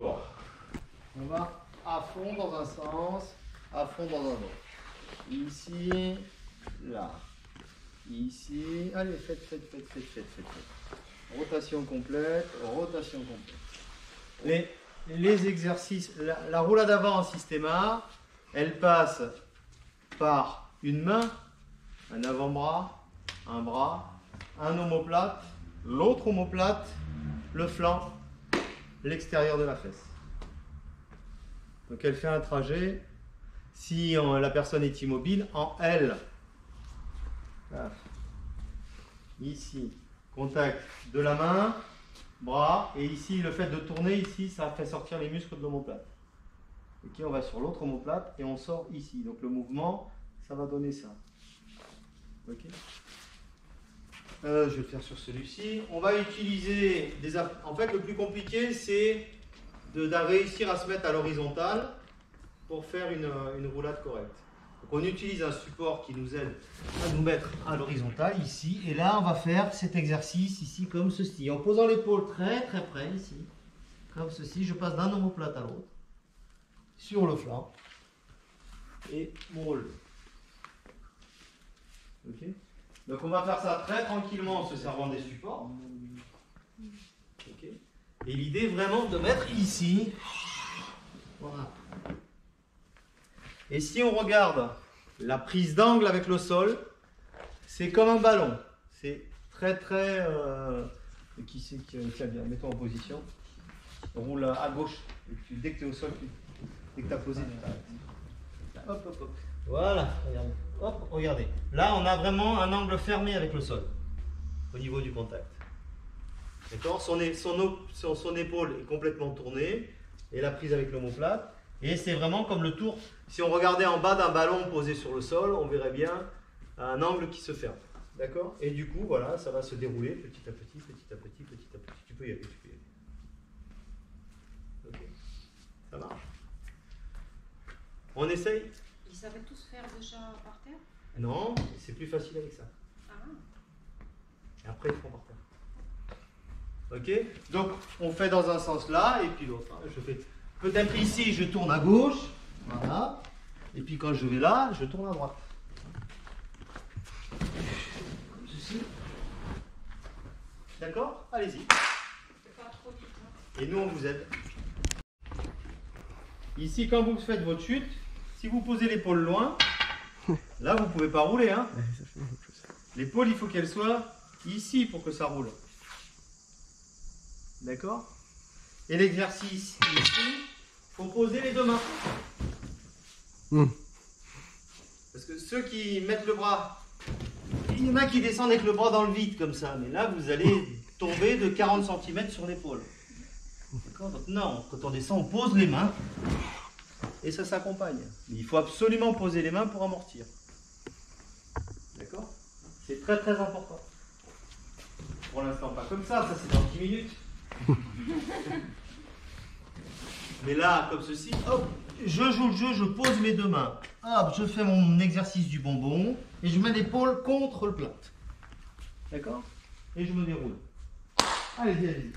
On va à fond dans un sens, à fond dans un autre. Ici, là, ici. Allez, faites. Rotation complète, rotation complète. Les exercices, la roulade avant en systéma, elle passe par une main, un avant-bras, un bras, un omoplate, l'autre omoplate, le flanc, l'extérieur de la fesse. Donc elle fait un trajet, si la personne est immobile, en L. Ici, contact de la main, bras, et ici le fait de tourner, ici ça fait sortir les muscles de l'omoplate. Ok, on va sur l'autre omoplate et on sort ici. Donc le mouvement, ça va donner ça. Ok. Je vais le faire sur celui-ci. On va utiliser des... En fait, le plus compliqué, c'est de réussir à se mettre à l'horizontale pour faire une roulade correcte. Donc on utilise un support qui nous aide à nous mettre à l'horizontale ici. Et là, on va faire cet exercice ici comme ceci. En posant l'épaule très près ici. Comme ceci. Je passe d'un omoplate à l'autre. Sur le flanc. Et mon relevé. Ok. Donc on va faire ça très tranquillement en se servant des supports. Okay. Et l'idée vraiment de mettre ici. Voilà. Et si on regarde la prise d'angle avec le sol, c'est comme un ballon. C'est très... Qui c'est qui tient bien? Mets-toi en position. On roule à gauche. Et puis dès que tu es au sol, dès que tu as posé, tu t'arrêtes. Hop. Voilà, regardez. Hop, regardez. Là, on a vraiment un angle fermé avec le sol, au niveau du contact. D'accord, son épaule est complètement tournée, et la prise avec l'omoplate. Et c'est vraiment comme le tour. Si on regardait en bas d'un ballon posé sur le sol, on verrait bien un angle qui se ferme. D'accord. Et du coup, voilà, ça va se dérouler petit à petit. Tu peux y aller, Ok, ça marche. On essaye. Ils savaient tous faire déjà par terre? Non, c'est plus facile avec ça. Ah. Et après, ils font par terre. Ok. Donc, on fait dans un sens là, et puis l'autre. Je fais peut-être ici, je tourne à gauche. Voilà. Et puis quand je vais là, je tourne à droite. Comme ceci. D'accord? Allez-y. Pas trop vite. Hein. Et nous, on vous aide. Ici, quand vous faites votre chute, si vous posez l'épaule loin, là, vous ne pouvez pas rouler. Hein. L'épaule, il faut qu'elle soit ici pour que ça roule. D'accord? Et l'exercice ici, il faut poser les deux mains. Parce que ceux qui mettent le bras, il y en a qui descendent avec le bras dans le vide comme ça. Mais là, vous allez tomber de 40 cm sur l'épaule. D'accord? Donc non, quand on descend, on pose les mains. Et ça s'accompagne. Mais il faut absolument poser les mains pour amortir. D'accord? C'est très important. Pour l'instant, pas comme ça c'est dans 10 minutes. Mais là, comme ceci, hop, je joue le jeu, je pose mes deux mains. Hop, je fais mon exercice du bonbon et je mets l'épaule contre le plat. D'accord? Et je me déroule. Allez-y.